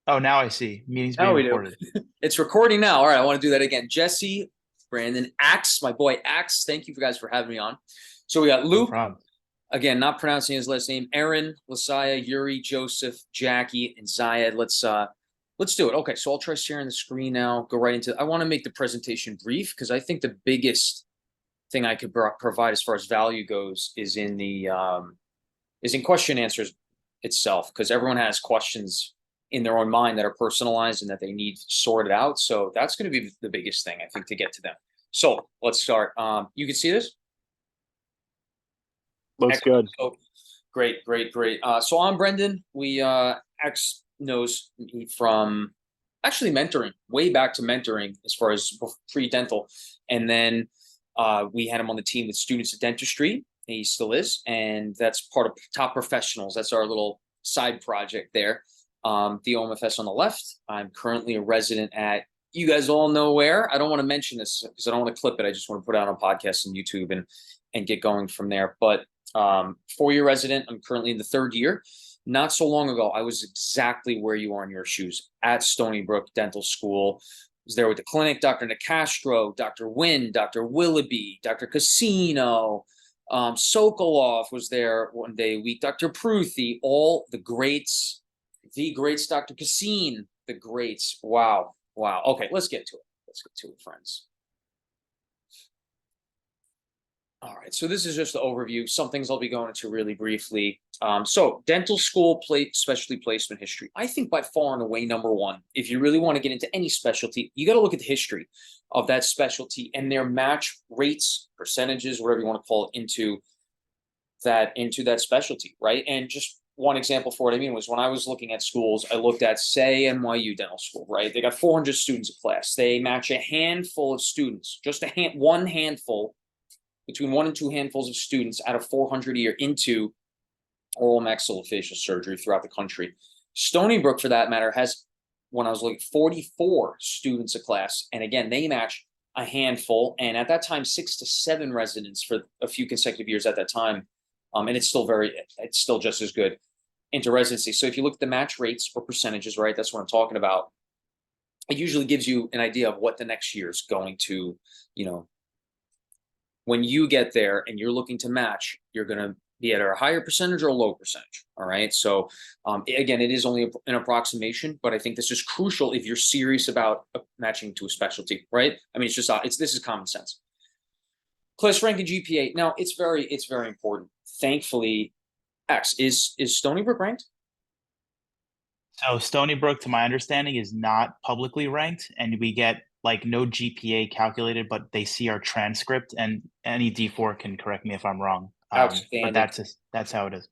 Oh, now I see. Meeting's Now being we do. recorded. It's recording now. All right, I want to do that again. Jesse, Brandon, Axe, my boy Axe. Thank you for guys for having me on. So we got No Luke, problem. again, not pronouncing his last name, Aaron, Lasaya, Yuri, Joseph, Jackie, and Zayed. Let's do it. Okay, so I'll try sharing the screen now. Go right into. I want to make the presentation brief because I think the biggest thing I could provide as far as value goes is in question answers itself, because everyone has questions in their own mind that are personalized and that they need sorted out. So that's going to be the biggest thing, I think, to get to them. So let's start. You can see this? Looks Excellent. good. So, great, great, great. So I'm Brendan. X knows me from actually mentoring, way back to mentoring as far as pre-dental. And then we had him on the team with students at dentistry. He still is. And that's part of Top Professionals. That's our little side project there. The OMFS on the left. I'm currently a resident at, you guys all know where. I don't want to mention this because I don't want to clip it. I just want to put it out on podcasts and YouTube and get going from there. But 4-year resident. I'm currently in the 3rd year. Not so long ago, I was exactly where you are in your shoes at Stony Brook Dental School. I was there with the clinic, Dr. Nicastro, Dr. Wynn, Dr. Willoughby, Dr. Casino, Sokolov was there one day a week, Dr. Pruthi, all the greats, Dr. Cassine, the greats. Wow. Wow. Okay, let's get to it. Let's get to it, friends. All right, so this is just the overview. Some things I'll be going into really briefly. So dental school specialty placement history. I think by far and away number one, if you really want to get into any specialty, you got to look at the history of that specialty and their match rates, percentages, whatever you want to call it, into that specialty, right? And just one example for what I mean was when I was looking at schools, I looked at, say, NYU Dental School, right? They got 400 students a class. They match a handful of students, just one handful, between 1 and 2 handfuls of students out of 400 a year into oral maxillofacial surgery throughout the country. Stony Brook, for that matter, has, when I was looking, 44 students a class. And again, they match a handful. And at that time, 6 to 7 residents for a few consecutive years at that time. And it's still just as good into residency. So if you look at the match rates or percentages, right, that's what I'm talking about. It usually gives you an idea of what the next year is going to, when you get there and you're looking to match, you're going to be at a higher percentage or a low percentage. All right. So again, it is only an approximation, but I think this is crucial if you're serious about matching to a specialty, right? I mean, this is common sense. Class rank and GPA. Now it's very important. Thankfully, X is Stony Brook ranked? So Stony Brook, to my understanding, is not publicly ranked, and we get like no GPA calculated, but they see our transcript, and any D4 can correct me if I'm wrong. But Outstanding. That's how it is.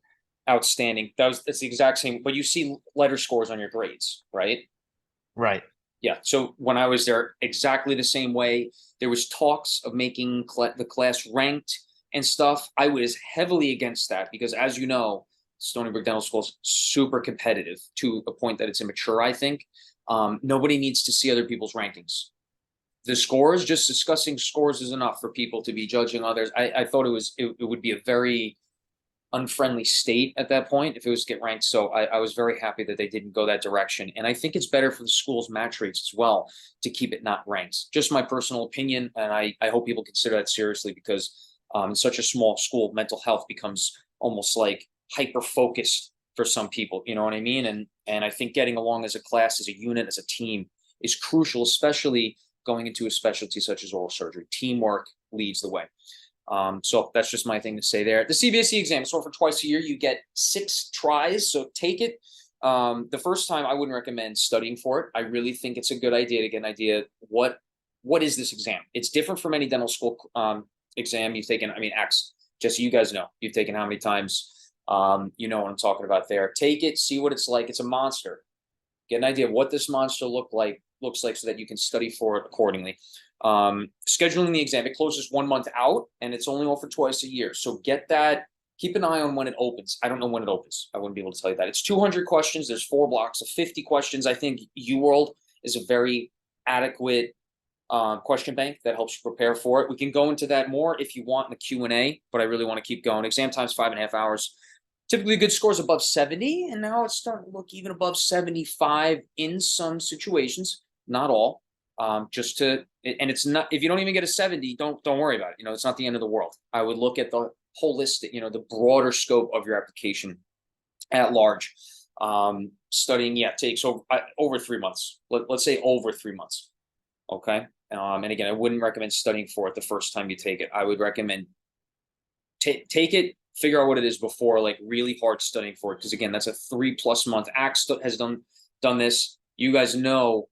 Outstanding. That's the exact same, but you see letter scores on your grades, right? Right. Yeah. So when I was there, exactly the same way. There was talks of making the class ranked and stuff. I was heavily against that because, as you know, Stony Brook Dental School is super competitive to a point that it's immature, I think. Nobody needs to see other people's rankings. The scores, just discussing scores is enough for people to be judging others. I thought it would be a very unfriendly state at that point if it was to get ranked. So I was very happy that they didn't go that direction. And I think it's better for the school's match rates as well to keep it not ranked. Just my personal opinion. And I hope people consider that seriously because in such a small school, mental health becomes almost like hyper-focused for some people. You know what I mean? And I think getting along as a class, as a unit, as a team is crucial, especially going into a specialty such as oral surgery. Teamwork leads the way. So that's just my thing to say there. The CBSE exam is offered twice a year. You get 6 tries, so take it. The first time, I wouldn't recommend studying for it. I really think it's a good idea to get an idea what is this exam. It's different from any dental school exam you've taken. I mean, just so you guys know, you've taken how many times. You know what I'm talking about there. Take it, see what it's like. It's a monster. Get an idea of what this monster looks like so that you can study for it accordingly. Scheduling the exam, it closes 1 month out and it's only offered twice a year. So get that, keep an eye on when it opens. I don't know when it opens. I wouldn't be able to tell you that. It's 200 questions. There's 4 blocks of 50 questions. I think UWorld is a very adequate question bank that helps you prepare for it. We can go into that more if you want in the Q&A, but I really want to keep going. Exam time's 5.5 hours. Typically good scores above 70, and now it's starting to look even above 75 in some situations, not all. Just to, and it's not, if you don't even get a 70, don't worry about it. It's not the end of the world. I would look at the holistic, the broader scope of your application at large. Studying, yeah, takes over 3 months. Let's say over 3 months. Okay. And again, I wouldn't recommend studying for it the first time you take it. I would recommend take it, figure out what it is before like really hard studying for it. Because again, that's a 3+ month. Axe has done this. You guys know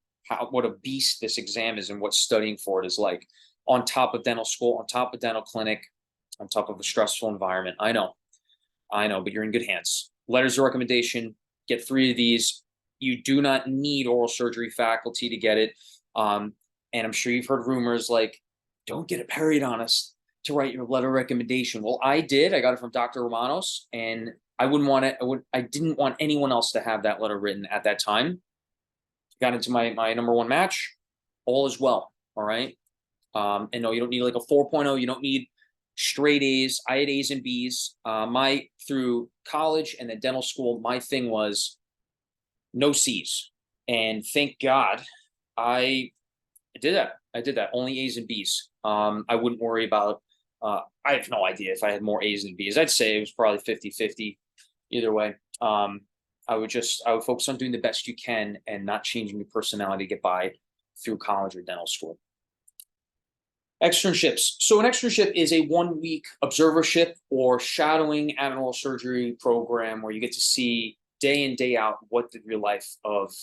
what a beast this exam is and what studying for it is like. On top of dental school, on top of dental clinic, on top of a stressful environment. I know, but you're in good hands. Letters of recommendation, get 3 of these. You do not need oral surgery faculty to get it. And I'm sure you've heard rumors like, don't get a periodontist to write your letter of recommendation. Well, I did. I got it from Dr. Romanos, and I wouldn't want it. I didn't want anyone else to have that letter written at that time. Got into my number 1 match. All is well. All right. And no, you don't need like a 4.0. You don't need straight A's. I had A's and B's. Through college and then dental school, my thing was no C's. And thank God I did that. I did that. Only A's and B's. I wouldn't worry about, I have no idea if I had more A's and B's. I'd say it was probably 50-50 either way. I would focus on doing the best you can and not changing your personality to get by through college or dental school. Externships. So an externship is a 1-week observership or shadowing at an oral surgery program where you get to see day in, day out what the real life of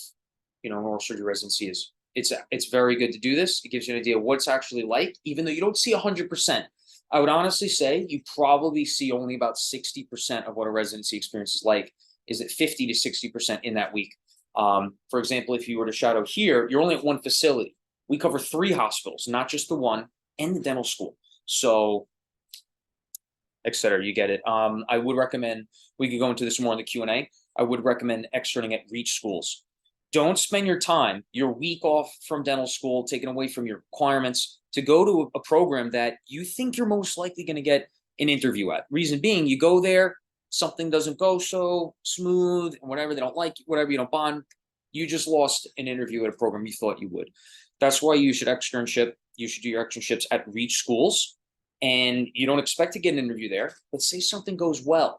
an oral surgery residency is. It's very good to do this. It gives you an idea of what it's actually like, even though you don't see 100%. I would honestly say you probably see only about 60% of what a residency experience is like. Is it 50 to 60% in that week? For example, if you were to shadow here, you're only at 1 facility. We cover 3 hospitals, not just the one, and the dental school. So, etc. You get it. I would recommend, we could go into this more in the Q&A. I would recommend externing at reach schools. Don't spend your week off from dental school, taken away from your requirements, to go to a program that you think you're most likely going to get an interview at. Reason being, you go there, something doesn't go so smooth, whatever, they don't like you, whatever, you don't bond. You just lost an interview at a program you thought you would. That's why you should you should do your externships at reach schools, and you don't expect to get an interview there. But say something goes well.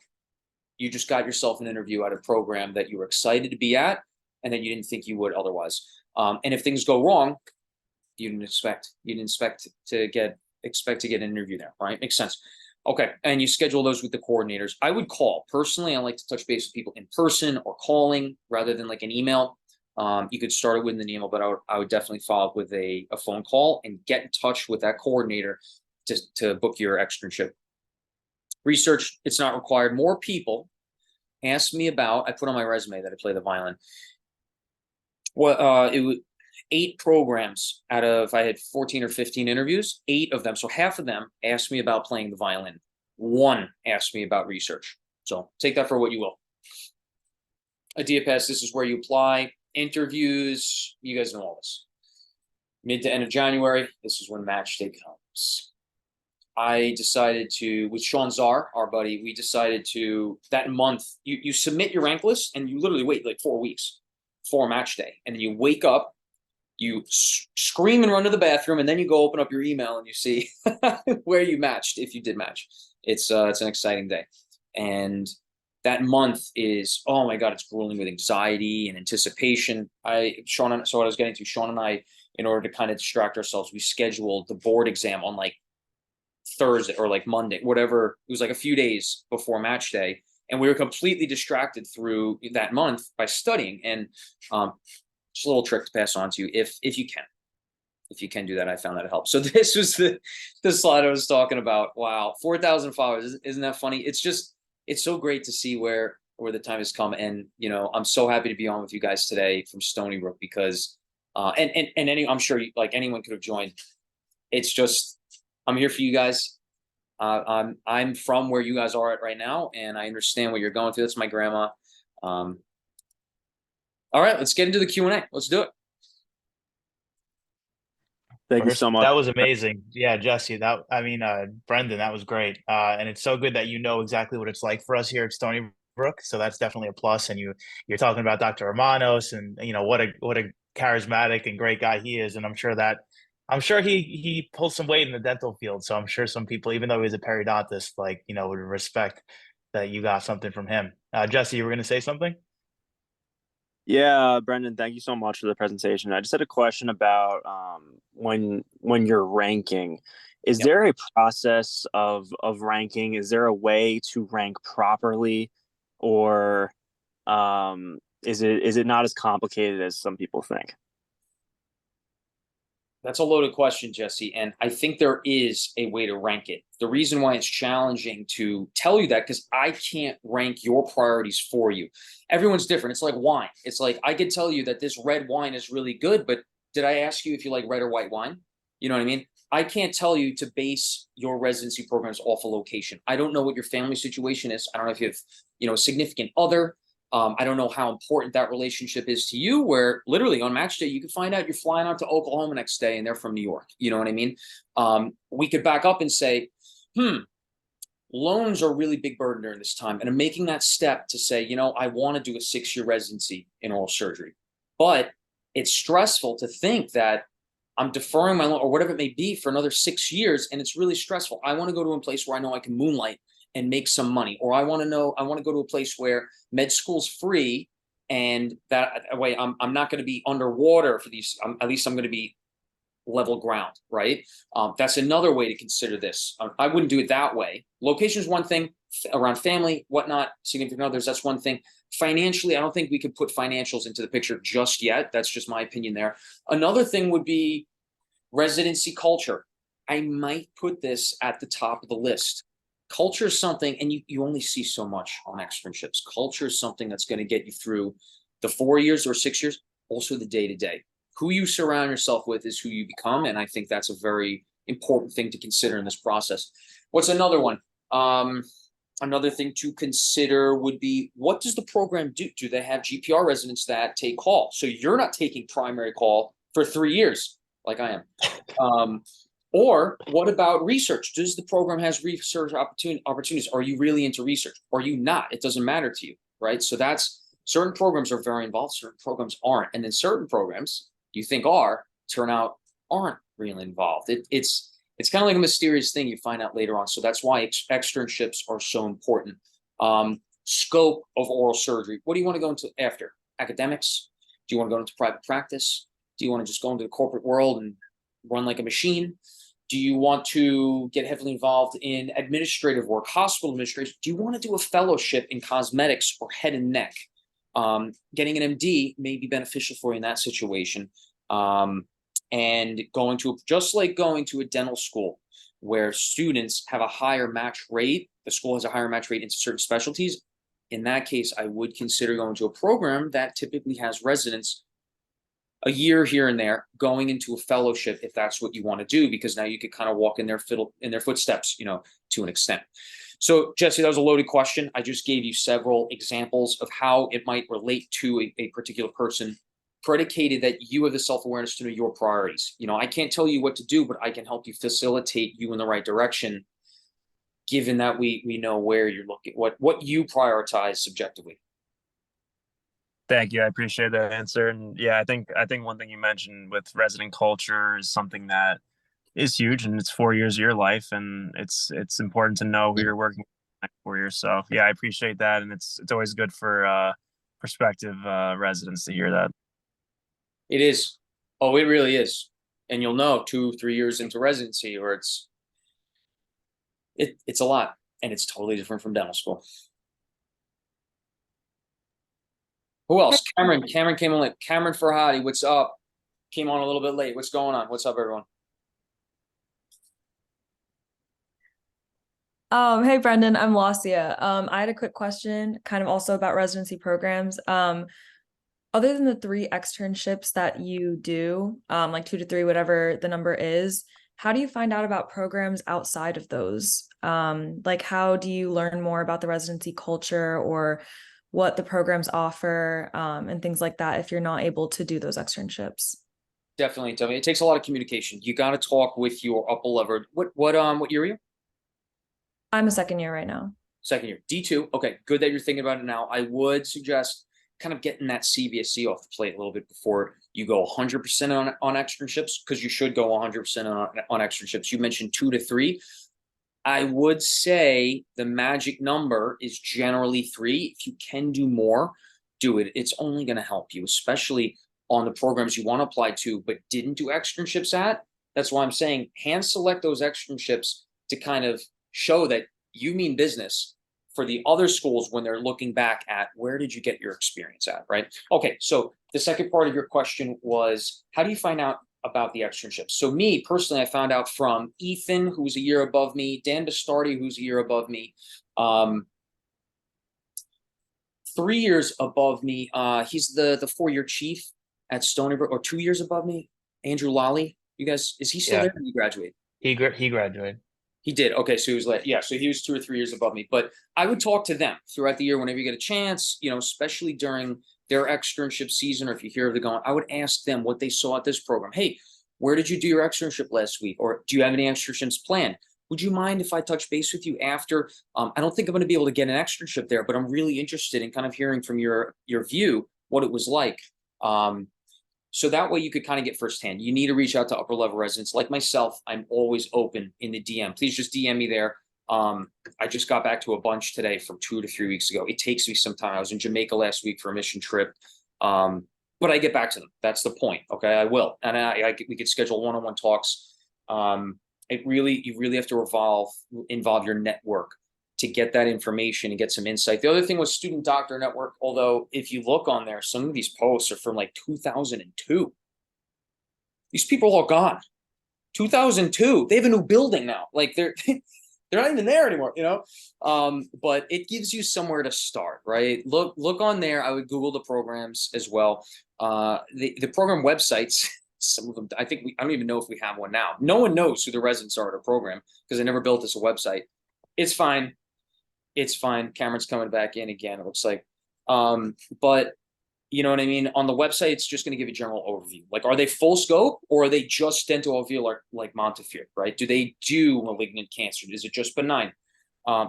You just got yourself an interview at a program that you were excited to be at and that you didn't think you would otherwise. And if things go wrong, you didn't expect to get an interview there, right? Makes sense. Okay, and you schedule those with the coordinators. I would call. Personally, I like to touch base with people in person or calling rather than like an email. You could start it with an email, but I would definitely follow up with a phone call and get in touch with that coordinator to book your externship. Research, it's not required. More people asked me about, I put on my resume that I play the violin. Well, it was 8 programs out of, I had 14 or 15 interviews, 8 of them. So half of them asked me about playing the violin. 1 asked me about research. So take that for what you will. IdeaPass, this is where you apply. Interviews, you guys know all this. Mid to end of January, this is when match day comes. I decided to, with Sean Czar, our buddy, we decided to, that month, you submit your rank list and you literally wait like 4 weeks for match day. And then you wake up, you scream and run to the bathroom, and then you go open up your email and you see where you matched, if you did match. It's an exciting day. And that month is, oh my God, it's grueling with anxiety and anticipation. So what I was getting to, Sean and I, in order to kind of distract ourselves, we scheduled the board exam on like Thursday or like Monday, whatever. It was like a few days before match day. And we were completely distracted through that month by studying. And just a little trick to pass on to you if you can. If you can do that, I found that it helps. So this was the slide I was talking about. Wow, 4,000 followers. Isn't that funny? It's so great to see where the time has come. And, I'm so happy to be on with you guys today from Stony Brook because, I'm sure like anyone could have joined. It's just, I'm here for you guys. I'm from where you guys are at right now, and I understand what you're going through. That's my grandma. All right, let's get into the Q&A. Let's do it. Thank you so much. That was amazing. Yeah, Jesse, Brendan, that was great. And it's so good that you know exactly what it's like for us here at Stony Brook, so that's definitely a plus. And you're talking about Dr. Romanos, and what a charismatic and great guy he is. And I'm sure he pulls some weight in the dental field. So I'm sure some people, even though he's a periodontist, like would respect that you got something from him. Jesse, you were going to say something? Yeah, Brendan, thank you so much for the presentation. I just had a question about when you're ranking. Is Yep. there a process of ranking? Is there a way to rank properly, or is it not as complicated as some people think? That's a loaded question, Jesse. And I think there is a way to rank it. The reason why it's challenging to tell you that, because I can't rank your priorities for you. Everyone's different. It's like wine. It's like I could tell you that this red wine is really good, but did I ask you if you like red or white wine? You know what I mean? I can't tell you to base your residency programs off a location. I don't know what your family situation is. I don't know if you have, a significant other. I don't know how important that relationship is to you, where literally on match day, you can find out you're flying out to Oklahoma next day and they're from New York. You know what I mean? We could back up and say, loans are a really big burden during this time. And I'm making that step to say, I want to do a 6-year residency in oral surgery. But it's stressful to think that I'm deferring my loan or whatever it may be for another 6 years. And it's really stressful. I want to go to a place where I know I can moonlight and make some money. Or I want to go to a place where med school's free, and that way I'm not going to be underwater for these. At least I'm going to be level ground, right? That's another way to consider this. I wouldn't do it that way. Location is one thing, around family, whatnot, significant others, that's one thing. Financially, I don't think we could put financials into the picture just yet. That's just my opinion there. Another thing would be residency culture. I might put this at the top of the list. Culture is something, and you only see so much on externships. Culture is something that's going to get you through the 4 years or 6 years, also the day to day. Who you surround yourself with is who you become. And I think that's a very important thing to consider in this process. What's another one? Another thing to consider would be, what does the program do? Do they have GPR residents that take call? So you're not taking primary call for 3 years like I am. Or what about research? Does the program has research opportunities? Are you really into research? Are you not? It doesn't matter to you, right? So that's, certain programs are very involved, certain programs aren't. And then certain programs you think turn out aren't really involved. It's kind of like a mysterious thing you find out later on. So that's why externships are so important. Scope of oral surgery. What do you want to go into after? Academics? Do you want to go into private practice? Do you want to just go into the corporate world and run like a machine? Do you want to get heavily involved in administrative work, hospital administration? Do you want to do a fellowship in cosmetics or head and neck? Getting an MD may be beneficial for you in that situation. And just like going to a dental school where students have a higher match rate, the school has a higher match rate into certain specialties. In that case, I would consider going to a program that typically has residents a year here and there, going into a fellowship if that's what you want to do, because now you could kind of walk in their footsteps, to an extent. So, Jesse, that was a loaded question. I just gave you several examples of how it might relate to a particular person, predicated that you have the self-awareness to know your priorities. I can't tell you what to do, but I can help you facilitate you in the right direction, given that we know where you're looking, what you prioritize subjectively. Thank you. I appreciate that answer. And yeah, I think one thing you mentioned with resident culture is something that is huge, and it's 4 years of your life, and it's important to know who you're working with the next 4 years. So yeah, I appreciate that, and it's always good for prospective residents to hear that. It is. Oh, it really is. And you'll know 2-3 years into residency, or it's a lot, and it's totally different from dental school. Who else? Cameron. Cameron came on late. Cameron Farhadi, what's up? Came on a little bit late. What's going on? What's up, everyone? Hey Brendan, I'm Lasia. I had a quick question, kind of also about residency programs. Other than the 3 externships that you do, like 2 to 3, whatever the number is, how do you find out about programs outside of those? Like how do you learn more about the residency culture or what the programs offer, and things like that if you're not able to do those externships? Definitely. Tell me, it takes a lot of communication. You got to talk with your upper level. What year are you? I'm a second year right now. Second year. D2. Okay, good that you're thinking about it now. I would suggest kind of getting that CBSE off the plate a little bit before you go 100% on externships, because you should go 100% on externships. You mentioned 2 to 3. I would say the magic number is generally 3. If you can do more, do it. It's only going to help you, especially on the programs you want to apply to, but didn't do externships at. That's why I'm saying hand select those externships to kind of show that you mean business for the other schools when they're looking back at where did you get your experience at, right? Okay, so the second part of your question was, how do you find out about the externships? So me personally, I found out from Ethan, who's a year above me, Dan Bastardi, who's a year above me, 3 years above me. He's the 4-year chief at Stony Brook, or 2 years above me. Andrew Lally, you guys, is he still there? Or did he graduate? He graduated. He did. Okay, so he was like, yeah, so he was 2 or 3 years above me. But I would talk to them throughout the year whenever you get a chance, you know, especially during their externship season, or if you hear of the going, I would ask them what they saw at this program. Hey, where did you do your externship last week? Or do you have any externships planned? Would you mind if I touch base with you after? I don't think I'm going to be able to get an externship there, but I'm really interested in kind of hearing from your view what it was like. So that way you could kind of get firsthand. You need to reach out to upper level residents like myself. I'm always open in the DM. Please just DM me there. I just got back to a bunch today from 2 to 3 weeks ago. It takes me some time. I was in Jamaica last week for a mission trip. But I get back to them. That's the point. Okay, I will. And we could schedule one-on-one talks. You really have to involve your network to get that information and get some insight. The other thing was Student Doctor Network, although if you look on there, some of these posts are from like 2002. These people are all gone. 2002, they have a new building now. Like they're not even there anymore, you know? But it gives you somewhere to start, right? Look on there. I would Google the programs as well. The program websites, some of them, I don't even know if we have one now. No one knows who the residents are at a program because I never built us a website. It's fine. It's fine. Cameron's coming back in again, it looks like. But you know what I mean? On the website, it's just going to give you a general overview. Like, are they full scope or are they just dental alveolar like Montefiore, right? Do they do malignant cancer? Is it just benign?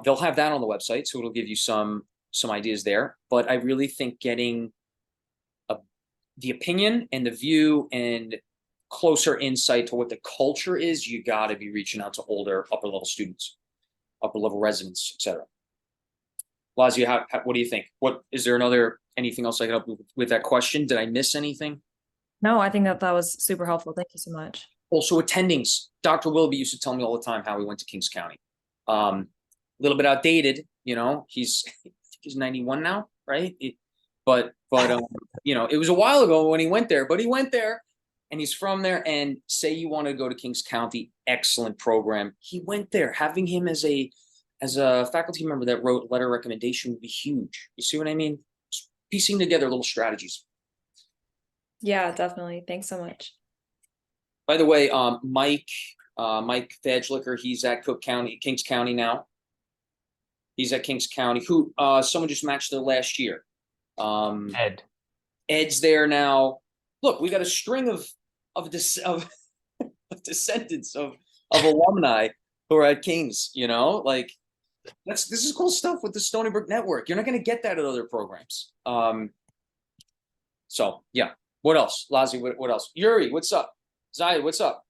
They'll have that on the website, so it'll give you some ideas there. But I really think getting the opinion and the view and closer insight to what the culture is, you got to be reaching out to older upper level students, upper level residents, etc. Lazia, what do you think? What is there anything else I can help with that question? Did I miss anything? No, I think that was super helpful. Thank you so much. Also, attendings. Dr. Willoughby used to tell me all the time how he went to Kings County. A little bit outdated, you know. He's 91 now, right? But you know, it was a while ago when he went there. But he went there, and he's from there. And say you want to go to Kings County, excellent program. He went there. Having him as a faculty member that wrote letter recommendation would be huge. You see what I mean? Just piecing together little strategies. Yeah, definitely. Thanks so much. By the way, Mike Fadglicker, he's at Kings County now. He's at Kings County. Who someone just matched there last year. Ed's there now. Look, we got a string of descendants of alumni who are at Kings, you know, like this is cool stuff with the Stony Brook network. You're not going to get that at other programs. So yeah. What else? Lazi, what else? Yuri, what's up? Zaya, what's up?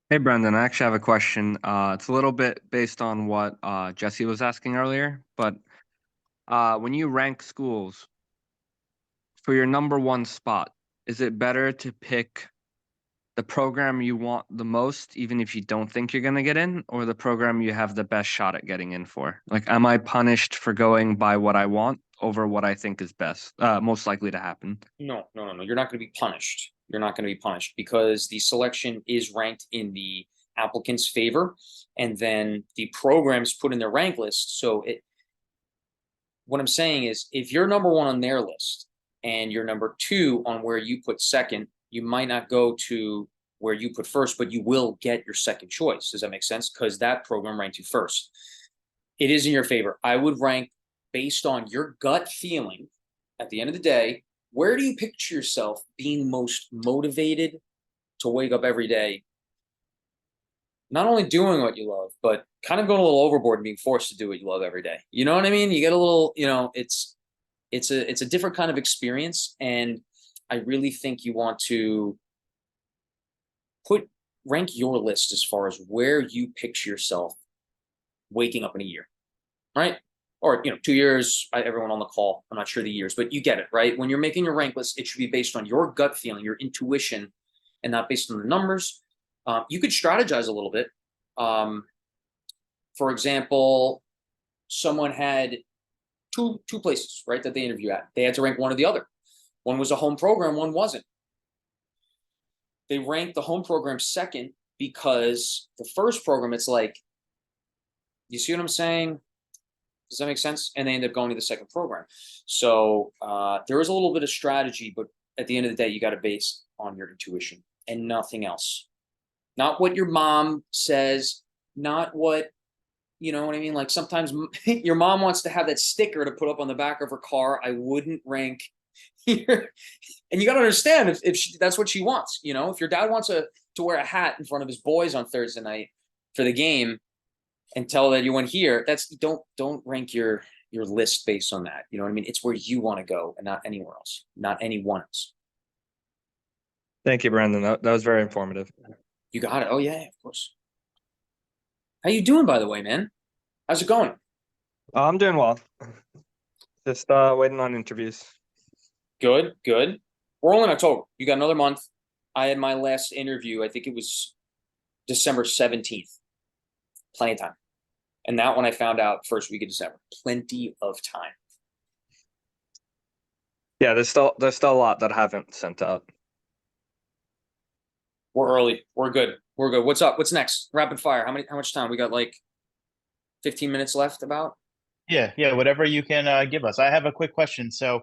Hey, Brendan, I actually have a question. It's a little bit based on what Jesse was asking earlier, but when you rank schools for your number one spot, is it better to pick the program you want the most, even if you don't think you're going to get in, or the program you have the best shot at getting in for? Like, am I punished for going by what I want over what I think is best, most likely to happen? No. You're not going to be punished. You're not going to be punished because the selection is ranked in the applicant's favor, and then the program's put in their rank list. So what I'm saying is, if you're number one on their list and you're number two on where you put second, you might not go to where you put first, but you will get your second choice. Does that make sense? Because that program ranked you first. It is in your favor. I would rank based on your gut feeling. At the end of the day, where do you picture yourself being most motivated to wake up every day? Not only doing what you love, but kind of going a little overboard and being forced to do what you love every day. You know what I mean? You get a little, it's a different kind of experience, and I really think you want to rank your list as far as where you picture yourself waking up in a year, right? Or 2 years. Everyone on the call, I'm not sure the years, but you get it, right? When you're making your rank list, it should be based on your gut feeling, your intuition, and not based on the numbers. You could strategize a little bit. For example, someone had two places, right, that they interview at. They had to rank one or the other. One was a home program, one wasn't. They ranked the home program second because the first program, it's like, you see what I'm saying? Does that make sense? And they end up going to the second program. So there is a little bit of strategy, but at the end of the day, you got to base on your intuition and nothing else. Not what your mom says, not what, you know what I mean? Like sometimes your mom wants to have that sticker to put up on the back of her car. I wouldn't rank here. And you got to understand if that's what she wants. If your dad wants to wear a hat in front of his boys on Thursday night for the game and tell that you went here, don't rank your list based on that. You know what I mean? It's where you want to go and not anywhere else, not anyone else. Thank you, Brandon. That was very informative. You got it. Oh yeah, of course. How you doing, by the way, man? How's it going? I'm doing well. Just waiting on interviews. Good. We're only in October. You got another month. I had my last interview, I think it was December 17th. Plenty of time. And that one I found out first week of December. Plenty of time. Yeah, there's still a lot that I haven't sent out. We're early. We're good. What's up? What's next? Rapid fire. How much time? We got like 15 minutes left about? Yeah, whatever you can give us. I have a quick question. So,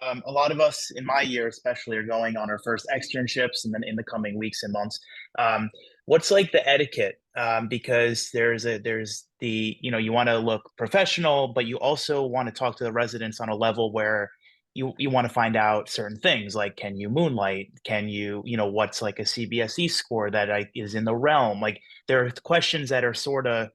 a lot of us in my year, especially, are going on our first externships, and then in the coming weeks and months, what's like the etiquette? Because there's the you want to look professional, but you also want to talk to the residents on a level where you want to find out certain things, like can you moonlight? Can you what's like a CBSE score that is in the realm? Like there are questions that are sort of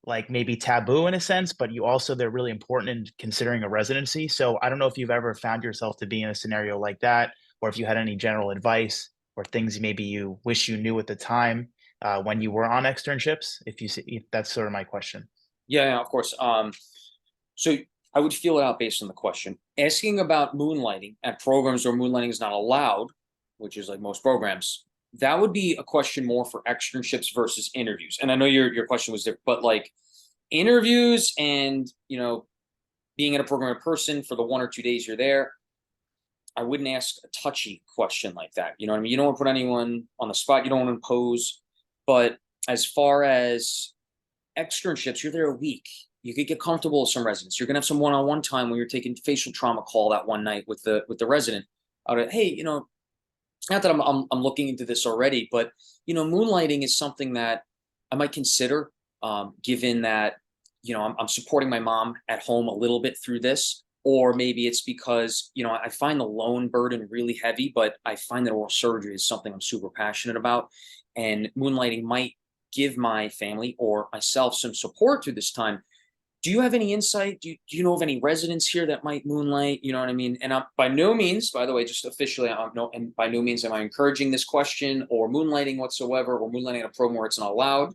like maybe taboo in a sense, but they're really important in considering a residency. So I don't know if you've ever found yourself to be in a scenario like that, or if you had any general advice or things maybe you wish you knew at the time when you were on externships. If that's sort of my question. Yeah, of course. So I would feel it out based on the question. Asking about moonlighting at programs where moonlighting is not allowed, which is like most programs, that would be a question more for externships versus interviews. And I know your question was different, but like interviews and being in a program in person for the 1 or 2 days you're there, I wouldn't ask a touchy question like that. You know what I mean? You don't want to put anyone on the spot. You don't want to impose. But as far as externships, you're there a week. You could get comfortable with some residents. You're gonna have some one-on-one time when you're taking facial trauma call that one night with the resident. Hey, not that I'm looking into this already, but moonlighting is something that I might consider, given that I'm supporting my mom at home a little bit through this, or maybe it's because I find the loan burden really heavy, but I find that oral surgery is something I'm super passionate about, and moonlighting might give my family or myself some support through this time. Do you have any insight? Do you know of any residents here that might moonlight? You know what I mean? And by no means, by the way, just officially, and by no means am I encouraging this question or moonlighting whatsoever, or moonlighting in a program where it's not allowed.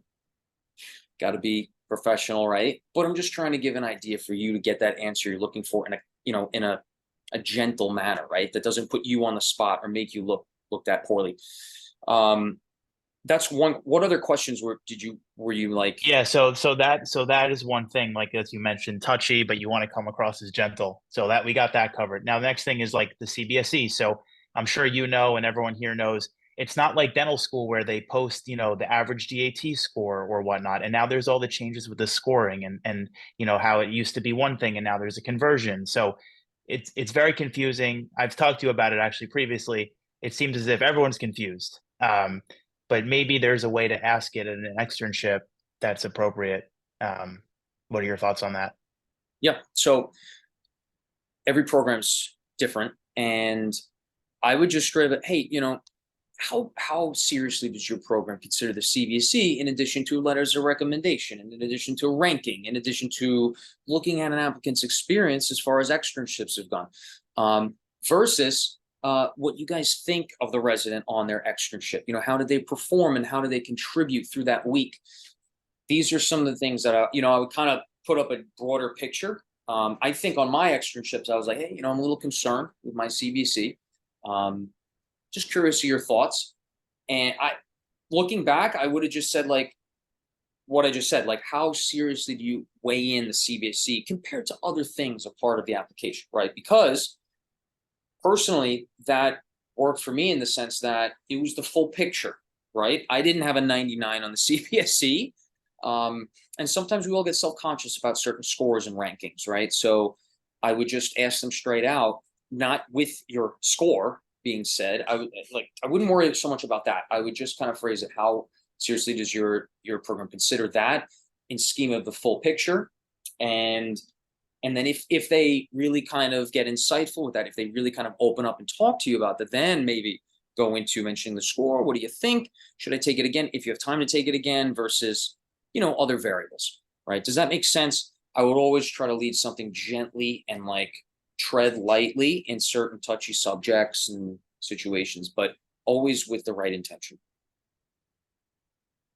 Got to be professional, right? But I'm just trying to give an idea for you to get that answer you're looking for in a gentle manner, right? That doesn't put you on the spot or make you look that poorly. That's one. What other questions were you like? Yeah, so that is one thing, like as you mentioned, touchy, but you want to come across as gentle. So that we got that covered. Now the next thing is like the CBSE. So I'm sure and everyone here knows it's not like dental school where they post, the average DAT score or whatnot. And now there's all the changes with the scoring and how it used to be one thing and now there's a conversion. So it's very confusing. I've talked to you about it actually previously. It seems as if everyone's confused. But maybe there's a way to ask it in an externship that's appropriate. What are your thoughts on that? Yeah. So every program's different, and I would just straight up, hey, how seriously does your program consider the CBSE in addition to letters of recommendation, and in addition to ranking, in addition to looking at an applicant's experience as far as externships have gone, versus what you guys think of the resident on their externship? You know, how did they perform and how do they contribute through that week? These are some of the things that I would kind of put up a broader picture. I think on my externships, I was like, hey, I'm a little concerned with my CBSE. Just curious of your thoughts. And looking back, I would have just said like what I just said, like how seriously do you weigh in the CBSE compared to other things a part of the application, right? Because personally, that worked for me in the sense that it was the full picture, right? I didn't have a 99 on the CBSE. And sometimes we all get self-conscious about certain scores and rankings, right? So I would just ask them straight out, not with your score being said. I wouldn't worry so much about that. I would just kind of phrase it, how seriously does your program consider that in scheme of the full picture? And then if they really kind of get insightful with that, if they really kind of open up and talk to you about that, then maybe go into mentioning the score. What do you think? Should I take it again? If you have time to take it again versus, other variables, right? Does that make sense? I would always try to lead something gently and like tread lightly in certain touchy subjects and situations, but always with the right intention.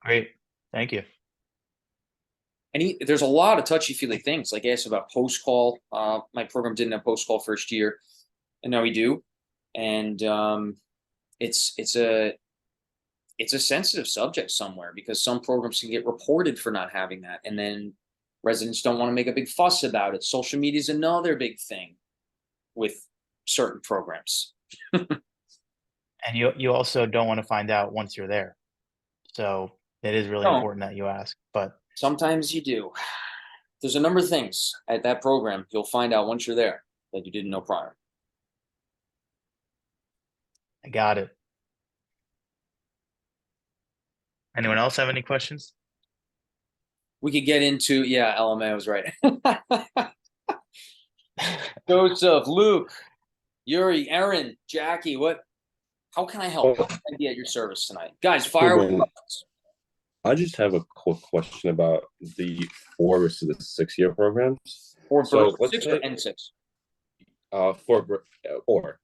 Great. Thank you. And there's a lot of touchy-feely things, like I asked about post-call. My program didn't have post-call first year, and now we do. And it's a sensitive subject somewhere, because some programs can get reported for not having that, and then residents don't want to make a big fuss about it. Social media is another big thing with certain programs. And you also don't want to find out once you're there. So it is really important that you ask, but sometimes you do. There's a number of things at that program you'll find out once you're there that you didn't know prior. I got it. Anyone else have any questions? We could get into, yeah, LMA was right. Joseph, Luke, Yuri, Aaron, Jackie, how can I help? How can I be at your service tonight? Guys, fire away. I just have a quick question about the 4 versus the 6-year programs. So let's 6 or N6? 4 or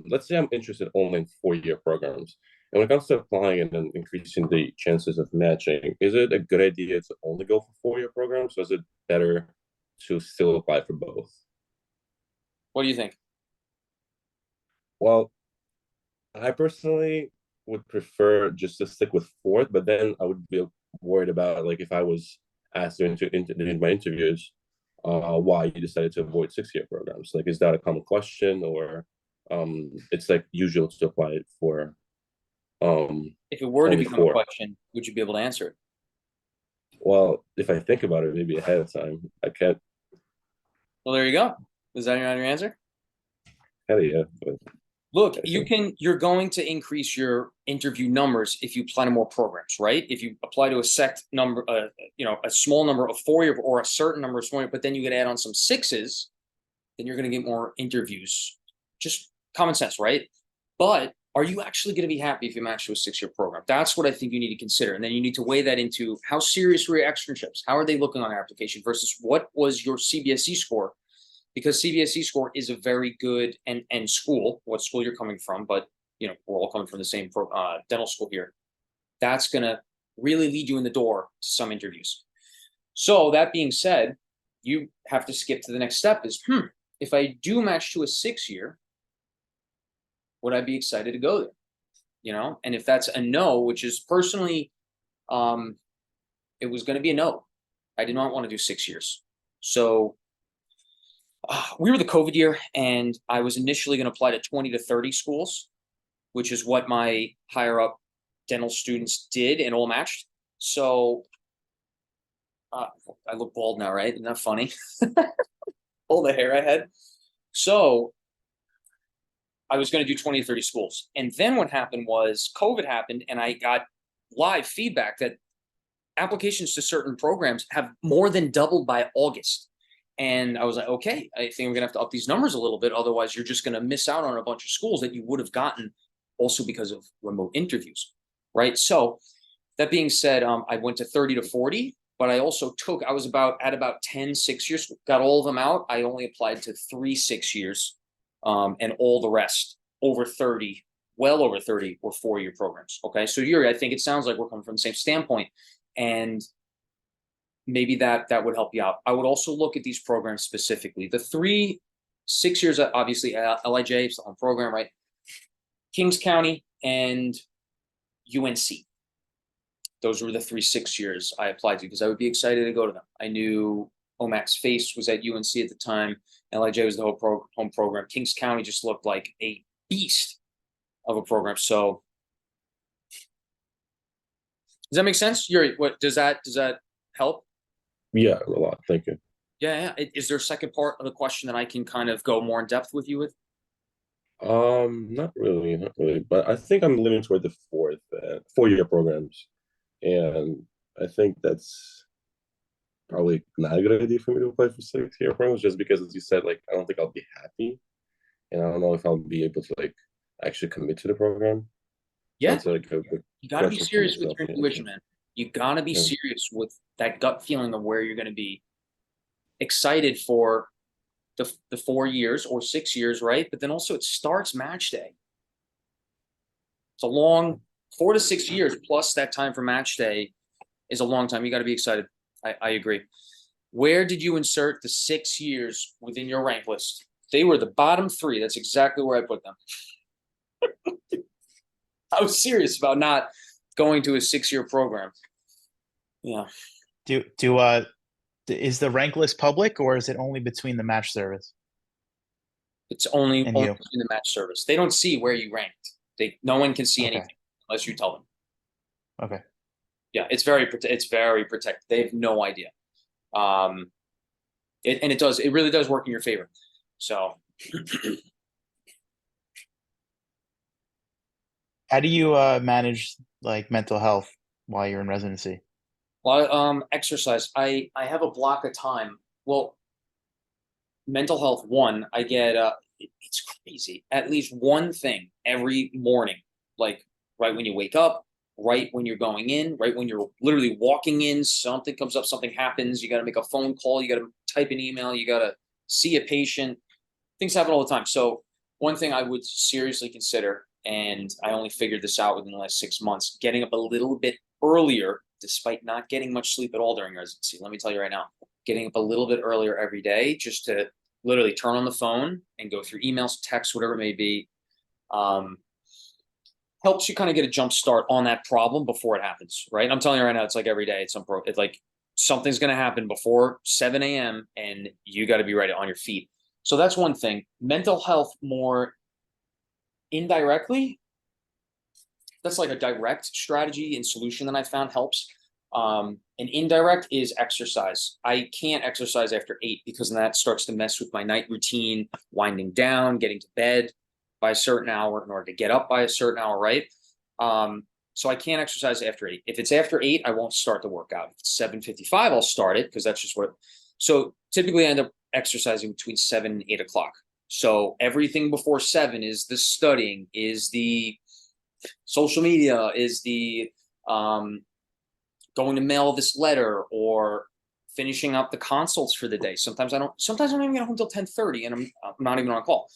let's say I'm interested only in 4-year programs. And when it comes to applying and then increasing the chances of matching, is it a good idea to only go for 4-year programs, or is it better to still apply for both? What do you think? Well, I personally would prefer just to stick with 4th, but then I would be worried about, like, if I was asked in my interviews, why you decided to avoid 6-year programs. Like, is that a common question, or it's like usual to apply it for if it were to become 4. a question, would you be able to answer it? Well, if I think about it maybe ahead of time, I can't. Well, there you go. Is that your answer? Hell yeah. But look, you're going to increase your interview numbers if you apply to more programs, right? If you apply to a set number, a small number of 4-year or a certain number of 4-year, but then you could add on some 6s, then you're going to get more interviews. Just common sense, right? But are you actually going to be happy if you match to a 6-year program? That's what I think you need to consider. And then you need to weigh that into how serious were your externships? How are they looking on your application versus what was your CBSE score? Because CBSE score is a very good, and school, what school you're coming from, but we're all coming from the same dental school here. That's going to really lead you in the door to some interviews. So that being said, you have to skip to the next step is, if I do match to a 6-year, would I be excited to go there? And if that's a no, which is personally, it was going to be a no. I did not want to do 6 years. So we were the COVID year, and I was initially going to apply to 20 to 30 schools, which is what my higher up dental students did and all matched. So I look bald now, right? Isn't that funny? All the hair I had. So I was going to do 20 to 30 schools. And then what happened was COVID happened, and I got live feedback that applications to certain programs have more than doubled by August. And I was like, okay, I think we're going to have to up these numbers a little bit. Otherwise, you're just going to miss out on a bunch of schools that you would have gotten also because of remote interviews, right? So that being said, I went to 30 to 40, but I also I was at about 10 6 years, got all of them out. I only applied to 3 6 years, and all the rest over 30, well over 30 were 4-year programs. Okay. So Yuri, I think it sounds like we're coming from the same standpoint, and maybe that would help you out. I would also look at these programs specifically. The 3 6 years, obviously, LIJ is the home program, right? Kings County and UNC. Those were the 3 6 years I applied to because I would be excited to go to them. I knew OMFS was at UNC at the time. LIJ was the whole home program. Kings County just looked like a beast of a program. So does that make sense? Yuri, what does that help? Yeah, a lot. Thank you. Yeah. Is there a second part of the question that I can kind of go more in depth with you with? Not really, but I think I'm leaning toward the 4-year programs, and I think that's probably not a good idea for me to apply for 6-year programs, just because, as you said, like I don't think I'll be happy, and I don't know if I'll be able to like actually commit to the program. Yeah, that's like you got to be serious with your intuition, yeah. man. You got to be serious with that gut feeling of where you're going to be. Excited for the 4 years or 6 years, right? But then also it starts match day. It's a long 4 to 6 years plus that time for match day is a long time. You got to be excited. I agree. Where did you insert the 6 years within your rank list? They were the bottom 3. That's exactly where I put them. I was serious about not going to a 6-year program. Yeah. Is the rank list public, or is it only between the match service? It's only And in you. the match service. They don't see where you ranked. No one can see Okay. anything unless you tell them. Okay. Yeah, it's very protected. They have no idea. It really does work in your favor. So How do you manage like mental health while you're in residency? well, exercise. I have a block of time. Well, mental health, one, I get it's crazy. At least one thing every morning, like right when you wake up, right when you're going in, right when you're literally walking in, something comes up, something happens, you got to make a phone call, you got to type an email, you got to see a patient. Things happen all the time. So one thing I would seriously consider, and I only figured this out within the last 6 months, getting up a little bit earlier, despite not getting much sleep at all during residency. Let me tell you right now, getting up a little bit earlier every day just to literally turn on the phone and go through emails, texts, whatever it may be, helps you kind of get a jump start on that problem before it happens, right? I'm telling you right now, it's like every day, it's like something's going to happen before 7 a.m. and you got to be ready on your feet. So that's one thing. Mental health more indirectly, that's like a direct strategy and solution that I found helps. An indirect is exercise. I can't exercise after 8 because then that starts to mess with my night routine, winding down, getting to bed by a certain hour in order to get up by a certain hour, right? So I can't exercise after 8. If it's after 8, I won't start the workout. If it's 7:55, I'll start it because that's just what. So typically I end up exercising between 7 and 8 o'clock. So everything before 7 is the studying, is the social media, is the going to mail this letter or finishing up the consults for the day. Sometimes I don't even get home till 10:30 and I'm not even on call.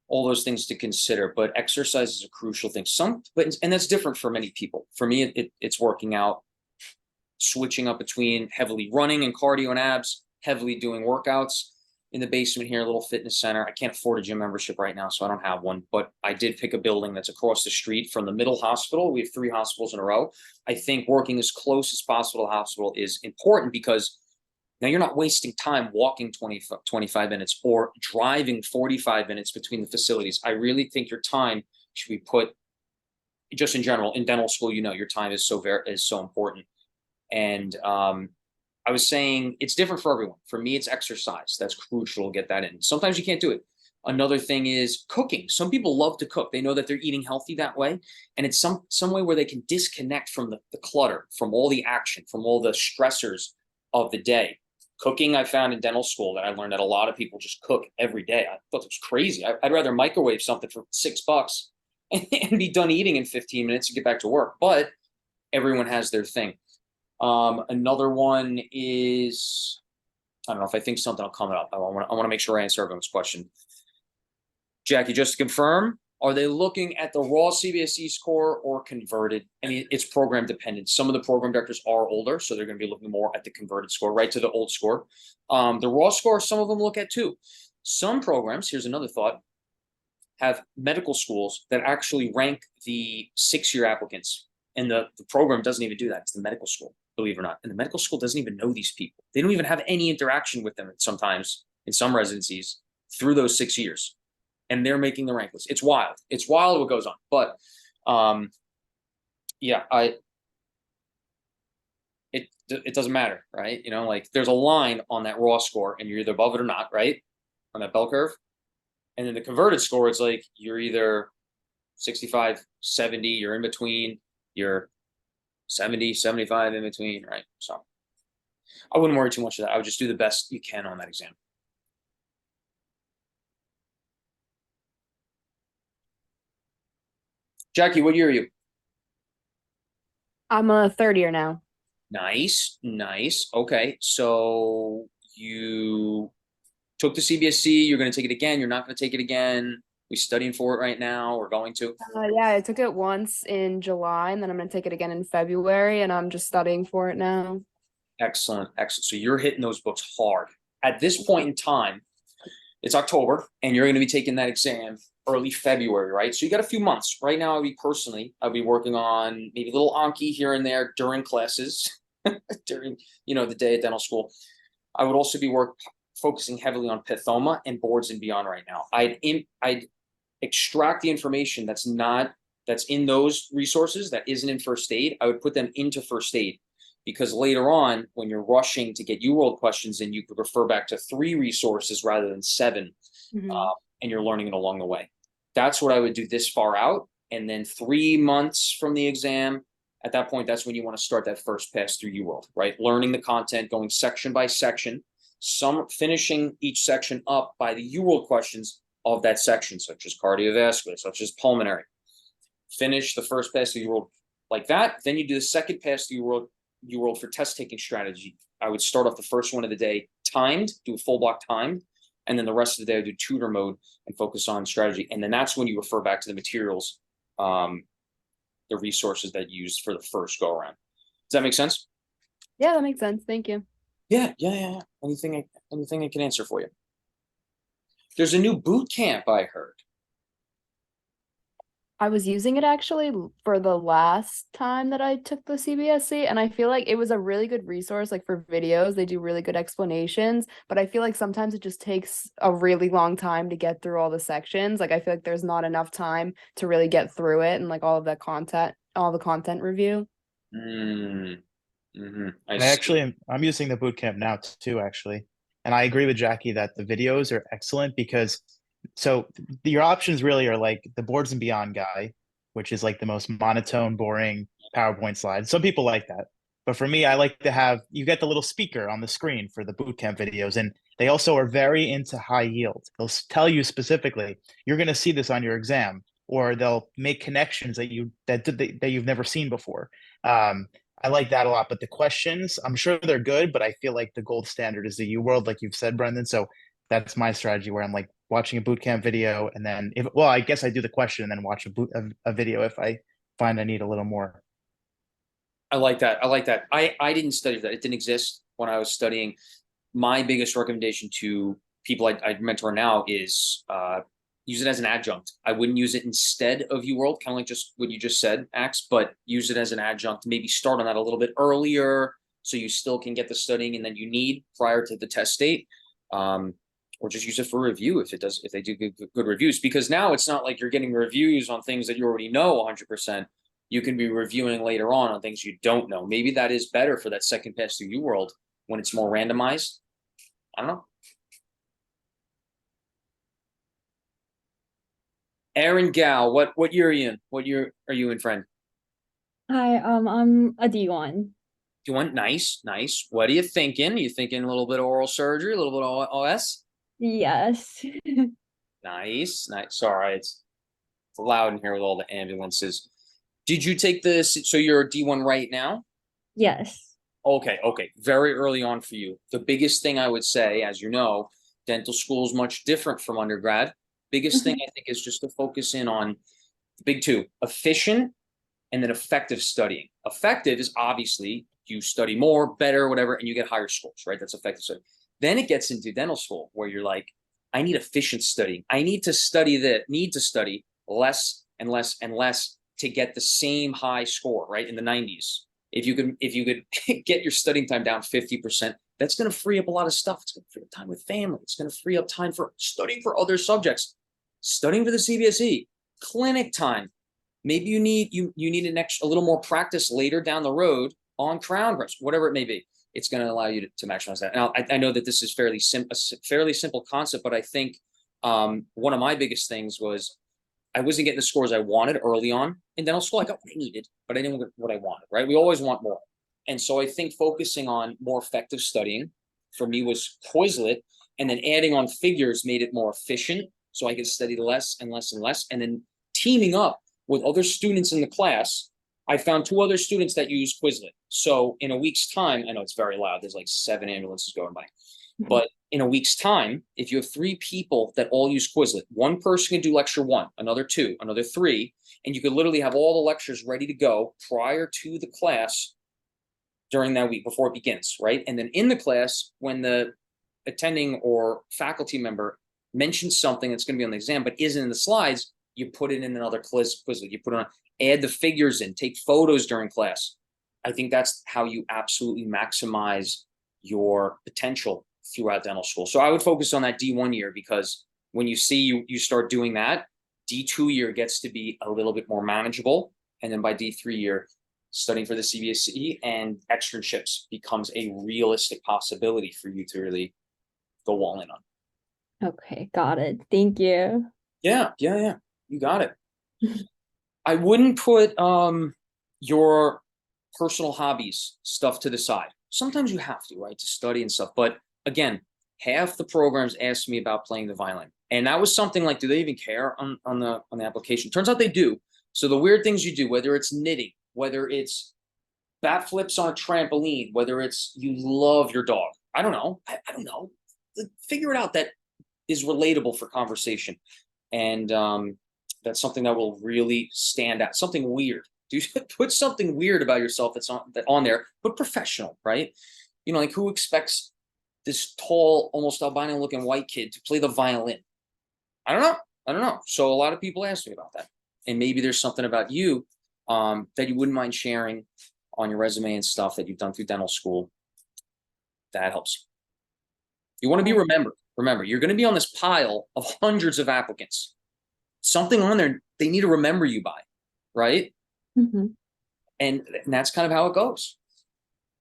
All those things to consider, but exercise is a crucial thing. And that's different for many people. For me, it's working out, switching up between heavily running and cardio and abs, heavily doing workouts in the basement here, a little fitness center. I can't afford a gym membership right now, so I don't have one, but I did pick a building that's across the street from the middle hospital. We have 3 hospitals in a row. I think working as close as possible to the hospital is important because now you're not wasting time walking 25 minutes or driving 45 minutes between the facilities. I really think your time should be put, just in general, in dental school, your time is so important. And I was saying it's different for everyone. For me, it's exercise. That's crucial. Get that in. Sometimes you can't do it. Another thing is cooking. Some people love to cook. They know that they're eating healthy that way. And it's some way where they can disconnect from the clutter, from all the action, from all the stressors of the day. Cooking, I found in dental school that I learned that a lot of people just cook every day. I thought it was crazy. I'd rather microwave something for $6 and be done eating in 15 minutes and get back to work. But everyone has their thing. Another one is, I don't know, if I think something will come up. I want to make sure I answer everyone's question. Jackie, just to confirm, are they looking at the raw CBSE score or converted? I mean, it's program dependent. Some of the program directors are older, so they're going to be looking more at the converted score, right to the old score. The raw score, some of them look at too. Some programs, here's another thought, have medical schools that actually rank the 6-year applicants. And the program doesn't even do that. It's the medical school, believe it or not. And the medical school doesn't even know these people. They don't even have any interaction with them sometimes in some residencies through those 6 years. And they're making the rank list. It's wild. It's wild what goes on. But yeah, it doesn't matter, right? You know, like there's a line on that raw score and you're either above it or not, right? On that bell curve. And then the converted score, it's like you're either 65, 70, you're in between, you're 70, 75 in between, right? So I wouldn't worry too much of that. I would just do the best you can on that exam. Jackie, what year are you? I'm a third year now. Nice, nice. Okay, so you took the CBSE, you're going to take it again, you're not going to take it again. We studying for it right now, we're going to. Yeah, I took it once in July, and then I'm going to take it again in February, and I'm just studying for it now. Excellent, excellent. So you're hitting those books hard. At this point in time, it's October, and you're going to be taking that exam early February, right? So you got a few months. Right now, I'll be working on maybe a little Anki here and there during classes, during, the day at dental school. I would also be focusing heavily on Pathoma and boards and beyond right now. I'd extract the information that's in those resources that isn't in first aid. I would put them into first aid, because later on, when you're rushing to get UWorld questions in, you could refer back to 3 resources rather than 7, and you're learning it along the way. That's what I would do this far out. And then 3 months from the exam, at that point, that's when you want to start that first pass through UWorld, right? Learning the content, going section by section, finishing each section up by the UWorld questions of that section, such as cardiovascular, such as pulmonary. Finish the first pass through UWorld like that. Then you do the second pass through UWorld for test taking strategy. I would start off the first one of the day timed, do a full block timed, and then the rest of the day I would do tutor mode and focus on strategy. And then that's when you refer back to the materials, the resources that you used for the first go around. Does that make sense? Yeah, that makes sense. Thank you. Yeah. Anything I can answer for you. There's a new boot camp I heard. I was using it actually for the last time that I took the CBSE, and I feel like it was a really good resource, like for videos. They do really good explanations, but I feel like sometimes it just takes a really long time to get through all the sections. Like I feel like there's not enough time to really get through it and like all the content review. I'm using the boot camp now too, actually. And I agree with Jackie that the videos are excellent because your options really are like the boards and beyond guy, which is like the most monotone, boring PowerPoint slide. Some people like that. But for me, I like to you get the little speaker on the screen for the bootcamp videos. And they also are very into high yield. They'll tell you specifically, you're going to see this on your exam, or they'll make connections that you've never seen before. I like that a lot. But the questions, I'm sure they're good, but I feel like the gold standard is the UWorld, like you've said, Brendan. So that's my strategy where I'm like watching a bootcamp video, and then I guess I do the question and then watch a video if I find I need a little more. I like that. I didn't study that. It didn't exist when I was studying. My biggest recommendation to people I mentor now is use it as an adjunct. I wouldn't use it instead of UWorld, kind of like just what you just said, Axe, but use it as an adjunct. Maybe start on that a little bit earlier so you still can get the studying and then you need prior to the test date. Or just use it for review if they do good reviews, because now it's not like you're getting reviews on things that you already know 100%. You can be reviewing later on things you don't know. Maybe that is better for that second pass through UWorld when it's more randomized. I don't know. Aaron Gal, what year are you in? What year are you in, friend? Hi, I'm a D1. D1, nice, nice. What are you thinking? You thinking a little bit of oral surgery, a little bit of OS? Yes. Nice, nice. Sorry, it's loud in here with all the ambulances. Did you take this? So you're a D1 right now? Yes. Okay, okay. Very early on for you. The biggest thing I would say, as you know, dental school is much different from undergrad. Biggest thing I think is just to focus in on the big two: efficient and then effective studying. Effective is obviously you study more, better, whatever, and you get higher scores, right? That's effective study. Then it gets into dental school where you're like, I need efficient studying. I need to study less and less and less to get the same high score, right? In the 90s. If you could get your studying time down 50%, that's going to free up a lot of stuff. It's going to free up time with family. It's going to free up time for studying for other subjects, studying for the CBSE, clinic time. Maybe you need a little more practice later down the road on crown reps, whatever it may be. It's going to allow you to maximize that. Now, I know that this is a fairly simple concept, but I think one of my biggest things was I wasn't getting the scores I wanted early on in dental school. I got what I needed, but I didn't get what I wanted, right? We always want more. And so I think focusing on more effective studying for me was Quizlet, and then adding on figures made it more efficient. So I could study less and less and less. And then teaming up with other students in the class, I found 2 other students that use Quizlet. So in a week's time, I know it's very loud. There's like 7 ambulances going by. But in a week's time, if you have 3 people that all use Quizlet, one person can do lecture 1, another 2, another 3, and you could literally have all the lectures ready to go prior to the class during that week before it begins, right? And then in the class, when the attending or faculty member mentions something that's going to be on the exam but isn't in the slides, you put it in another Quizlet. You put it on, add the figures in, take photos during class. I think that's how you absolutely maximize your potential throughout dental school. So I would focus on that D1 year, because when you see you start doing that, D2 year gets to be a little bit more manageable. And then by D3 year, studying for the CBSE and externships becomes a realistic possibility for you to really go all in on. Okay, got it. Thank you. Yeah. You got it. I wouldn't put your personal hobbies stuff to the side. Sometimes you have to, right, to study and stuff. But again, half the programs asked me about playing the violin, and that was something like, do they even care on the application? Turns out they do. So the weird things you do, whether it's knitting, whether it's bat flips on a trampoline, whether it's you love your dog, I don't know. I don't know. Figure it out that is relatable for conversation, and that's something that will really stand out. Something weird. Do put something weird about yourself that's on there, but professional, right? You know, like who expects this tall, almost albino looking white kid to play the violin? I don't know. So a lot of people ask me about that. And maybe there's something about you that you wouldn't mind sharing on your resume and stuff that you've done through dental school. That helps. You want to be remembered. Remember, you're going to be on this pile of hundreds of applicants. Something on there they need to remember you by, right? Mm-hmm. And that's kind of how it goes.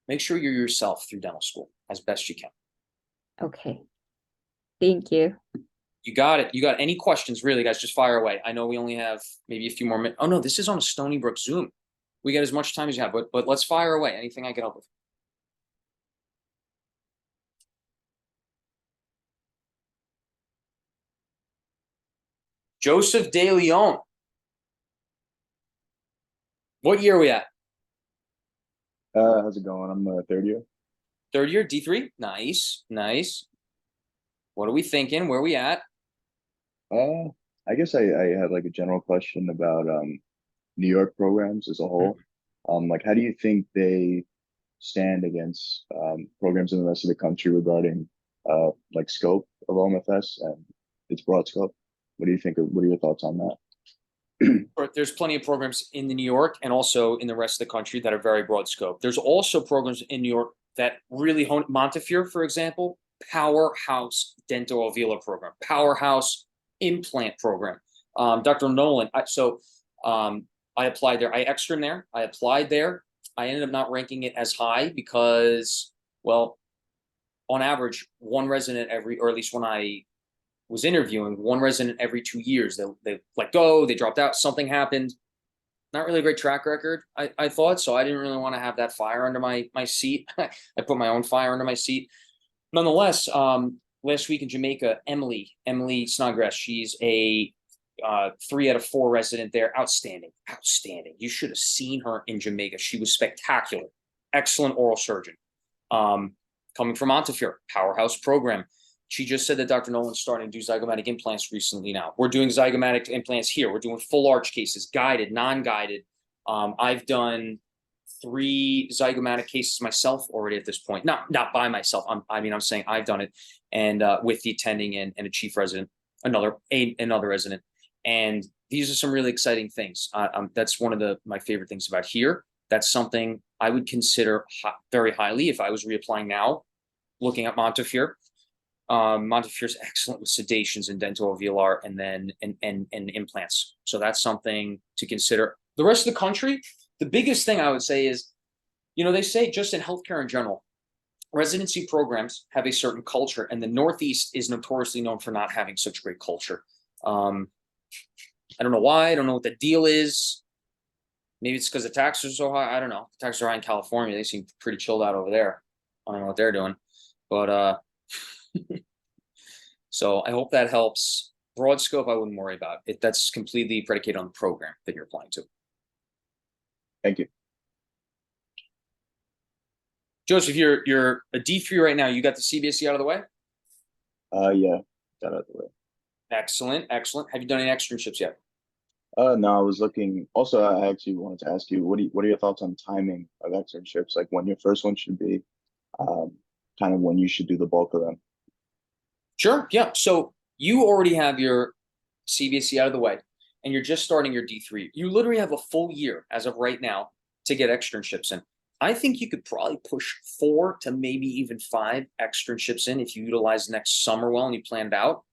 Make sure you're yourself through dental school as best you can. Okay. Thank you. You got it. You got any questions, really, guys? Just fire away. I know we only have maybe a few more minutes. Oh, no, this is on a Stony Brook Zoom. We got as much time as you have, but let's fire away. Anything I can help with. Joseph De Leon. What year are we at? How's it going? I'm third year. Third year, D3. Nice. What are we thinking? Where are we at? I guess I had like a general question about New York programs as a whole. Like how do you think they stand against programs in the rest of the country regarding like scope of OMFS and its broad scope? What do you think? What are your thoughts on that? There's plenty of programs in New York and also in the rest of the country that are very broad scope. There's also programs in New York that really hone. Montefiore, for example, powerhouse dental alveolar program, powerhouse implant program. Dr. Nolan. I applied there. I externed there. I applied there. I ended up not ranking it as high because, well, on average, one resident every, or at least when I was interviewing, one resident every 2 years. They let go, they dropped out, something happened. not really a great track record, I thought, so I didn't really want to have that fire under my seat. I put my own fire under my seat. Nonetheless, last week in Jamaica, Emily Snodgrass, she's a 3 out of 4 resident there. Outstanding. You should have seen her in Jamaica. She was spectacular. Excellent oral surgeon. Coming from Montefiore, powerhouse program. She just said that Dr. Nolan's starting to do zygomatic implants recently now. We're doing zygomatic implants here. We're doing full arch cases, guided, non-guided. I've done 3 zygomatic cases myself already at this point. Not by myself. I'm saying I've done it, and with the attending and a chief resident, another resident. And these are some really exciting things. That's one of my favorite things about here. That's something I would consider very highly if I was reapplying now, looking at Montefiore. Montefiore's excellent with sedations and dentoalveolar and then and implants. So that's something to consider. The rest of the country, the biggest thing I would say is, they say just in healthcare in general, residency programs have a certain culture, and the Northeast is notoriously known for not having such great culture. I don't know why. I don't know what the deal is. Maybe it's because the taxes are so high. I don't know. The taxes are high in California. They seem pretty chilled out over there. I don't know what they're doing, but so I hope that helps. Broad scope, I wouldn't worry about it. That's completely predicated on the program that you're applying to. Thank you. Joseph, you're a D3 right now. You got the CBSE out of the way? Yeah, got out of the way. Excellent. Have you done any externships yet? No, I was looking. Also, I actually wanted to ask you, what are your thoughts on timing of externships? Like when your first one should be, kind of when you should do the bulk of them. Sure. Yeah. So you already have your CBSE out of the way, and you're just starting your D3. You literally have a full year as of right now to get externships in. I think you could probably push 4 to maybe even 5 externships in if you utilize next summer well and you plan it out.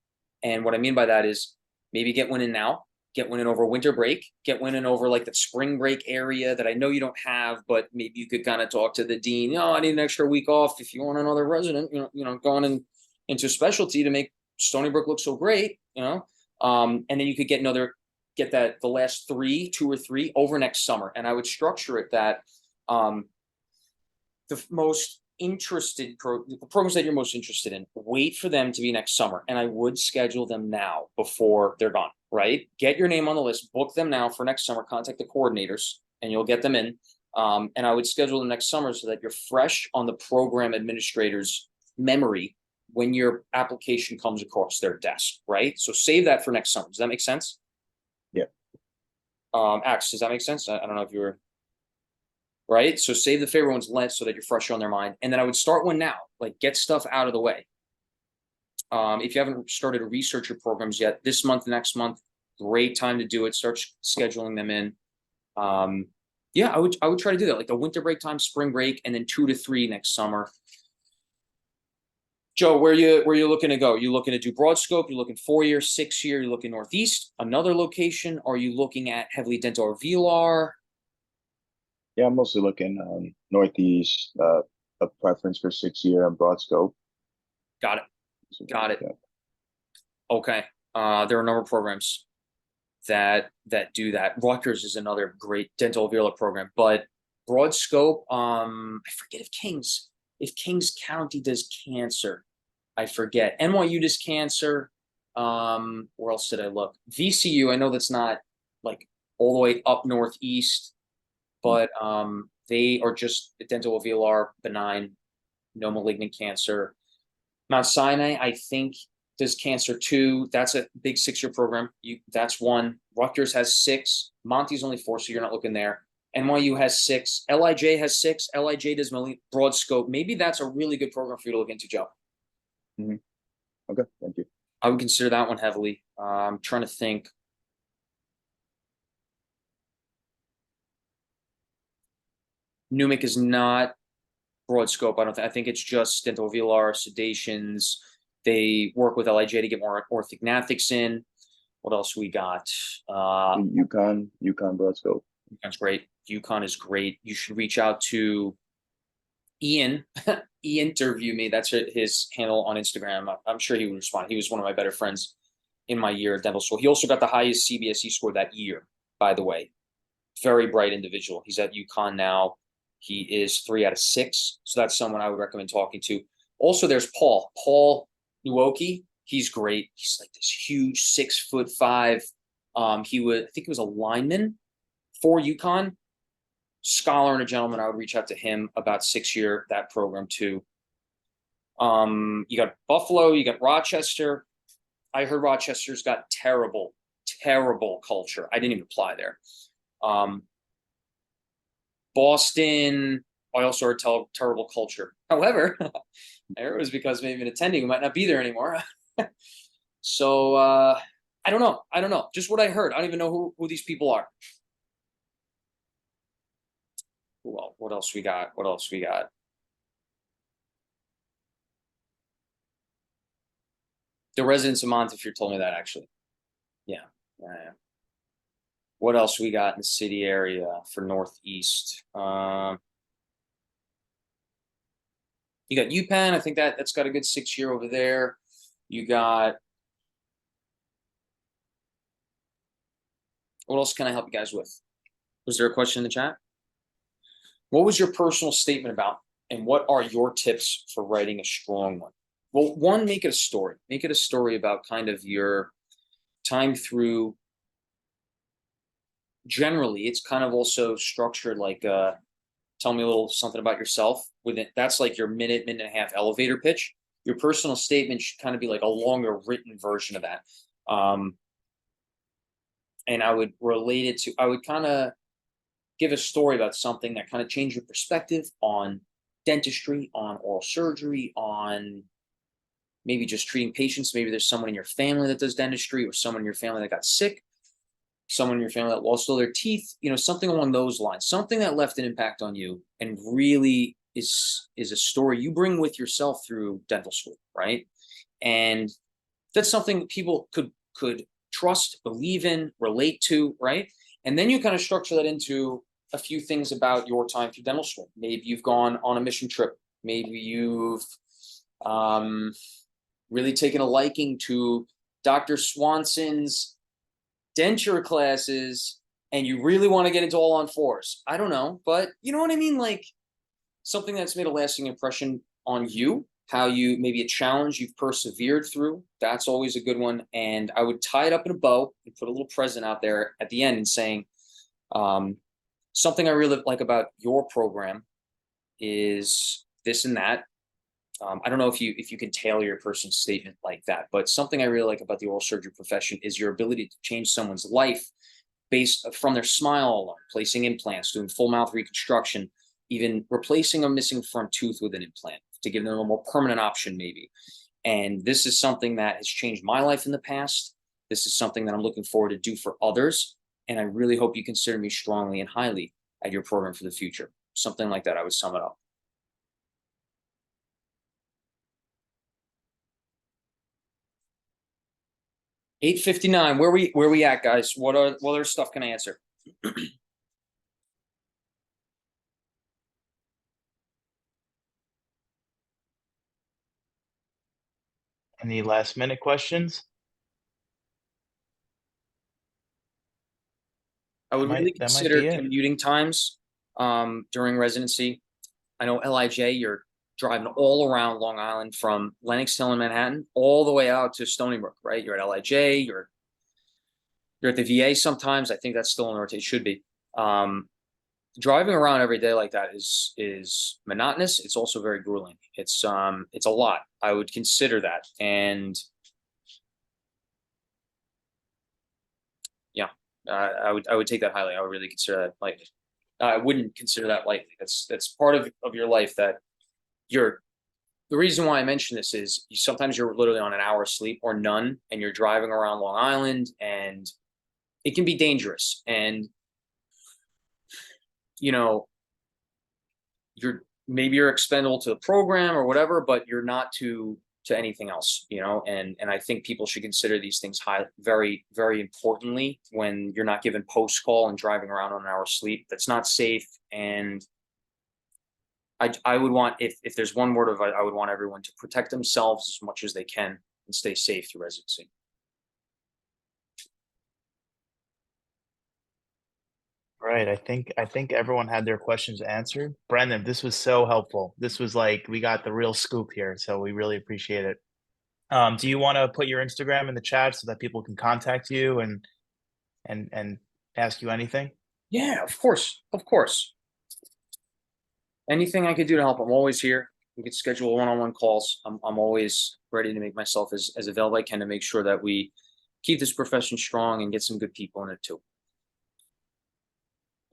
And what I mean by that is maybe get one in now, get one in over winter break, get one in over like the spring break area that I know you don't have, but maybe you could kind of talk to the dean. I need an extra week off if you want another resident, going into specialty to make Stony Brook look so great, and then you could get the last 2 or 3 over next summer. And I would structure it that the programs that you're most interested in, wait for them to be next summer. And I would schedule them now before they're gone, right? Get your name on the list, book them now for next summer, contact the coordinators, and you'll get them in. And I would schedule them next summer so that you're fresh on the program administrator's memory when your application comes across their desk, right? So save that for next summer. Does that make sense? Yeah. Ax, does that make sense? I don't know if you were right. So save the favorite ones last so that you're fresh on their mind. And then I would start one now, like get stuff out of the way. If you haven't started to research your programs yet, this month, next month, great time to do it. Start scheduling them in. Yeah, I would try to do that, like the winter break time, spring break, and then 2 to 3 next summer. Joe, where you looking to go? You looking to do broad scope? You looking 4-year, 6-year? You looking Northeast? Another location? Are you looking at heavily dental or velar? Yeah, I'm mostly looking Northeast, a preference for 6-year and broad scope. Got it. Yeah. Okay. There are a number of programs that do that. Rutgers is another great dental velar program, but broad scope, I forget if Kings County does cancer. I forget. NYU does cancer. Where else did I look? VCU, I know that's not like all the way up Northeast, but they are just dental velar, benign, no malignant cancer. Mount Sinai, I think, does cancer too. That's a big 6-year program. That's one. Rutgers has 6. Monty's only 4, so you're not looking there. NYU has 6. LIJ has 6. LIJ does broad scope. Maybe that's a really good program for you to look into, Joe. Mm-hmm. Okay, thank you. I would consider that one heavily. I'm trying to think. Numic is not broad scope. I think it's just dental velar, sedations. They work with LIJ to get more orthognathics in. What else we got? UConn broad scope. UConn's great. UConn is great. You should reach out to Ian. He interviewed me. That's his handle on Instagram. I'm sure he would respond. He was one of my better friends in my year at dental school. He also got the highest CBSE score that year, by the way. Very bright individual. He's at UConn now. He is 3 out of 6. So that's someone I would recommend talking to. Also, there's Paul Nuoki. He's great. He's like this huge 6'5". I think he was a lineman for UConn. Scholar and a gentleman. I would reach out to him about 6-year that program too. You got Buffalo, you got Rochester. I heard Rochester's got terrible culture. I didn't even apply there. Boston, I also heard terrible culture. However, it was because maybe an attending who might not be there anymore. So I don't know. Just what I heard. I don't even know who these people are. Well, what else we got? The residents of Montefiore told me that, actually. Yeah. What else we got in the city area for Northeast? You got UPenn. I think that's got a good 6-year over there. You got, what else can I help you guys with? Was there a question in the chat? What was your personal statement about, and what are your tips for writing a strong one? Well, one, make it a story. Make it a story about kind of your time through. Generally, it's kind of also structured like, tell me a little something about yourself. That's like your minute and a half elevator pitch. Your personal statement should kind of be like a longer written version of that. And I would relate it to, I would kind of give a story about something that kind of changed your perspective on dentistry, on oral surgery, on maybe just treating patients. Maybe there's someone in your family that does dentistry, or someone in your family that got sick, someone in your family that lost all their teeth, something along those lines, something that left an impact on you and really is a story you bring with yourself through dental school, right? And that's something people could trust, believe in, relate to, right? And then you kind of structure that into a few things about your time through dental school. Maybe you've gone on a mission trip. Maybe you've really taken a liking to Dr. Swanson's denture classes, and you really want to get into all on fours. I don't know, but you know what I mean? Like something that's made a lasting impression on you, how you, maybe a challenge you've persevered through. That's always a good one. And I would tie it up in a bow and put a little present out there at the end and saying, something I really like about your program is this and that. I don't know if you can tailor your personal statement like that, but something I really like about the oral surgery profession is your ability to change someone's life based from their smile alone, placing implants, doing full mouth reconstruction, even replacing a missing front tooth with an implant to give them a more permanent option maybe. And this is something that has changed my life in the past. This is something that I'm looking forward to do for others. And I really hope you consider me strongly and highly at your program for the future. Something like that, I would sum it up. $8:59. Where we at, guys? What other stuff can I answer? Any last minute questions? I would really That might consider be it. commuting times during residency. I know LIJ, you're driving all around Long Island from Lenox Hill in Manhattan all the way out to Stony Brook, right? You're at LIJ, you're at the VA sometimes. I think that's still in the rotation. It should be. Driving around every day like that is monotonous. It's also very grueling. It's a lot. I would consider that. And yeah, I would take that highly. I would really consider that lightly. I wouldn't consider that lightly. That's part of your life that the reason why I mention this is sometimes you're literally on an hour of sleep or none, and you're driving around Long Island, and it can be dangerous. And you're expendable to the program or whatever, but you're not to anything else, and I think people should consider these things very, very importantly when you're not given post call and driving around on an hour's sleep. That's not safe. And I would want, if there's one word of, I would want everyone to protect themselves as much as they can and stay safe through residency. Right. I think everyone had their questions answered. Brendan, this was so helpful. This was like we got the real scoop here, so we really appreciate it. Do you want to put your Instagram in the chat so that people can contact you and ask you anything? Yeah, of course, of course. Anything I could do to help, I'm always here. We could schedule one-on-one calls. I'm always ready to make myself as available I can to make sure that we keep this profession strong and get some good people in it too.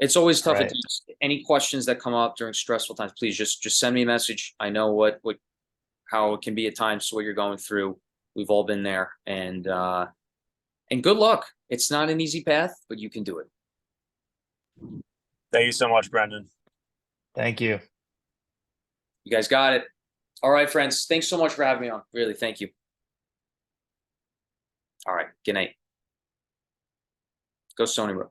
It's always tough. Right. Any questions that come up during stressful times, please just send me a message. I know how it can be at times, what you're going through. We've all been there, and good luck. It's not an easy path, but you can do it. Thank you so much, Brendan. Thank you. You guys got it. All right, friends. Thanks so much for having me on. Really, thank you. All right. Good night. Go Stony Brook.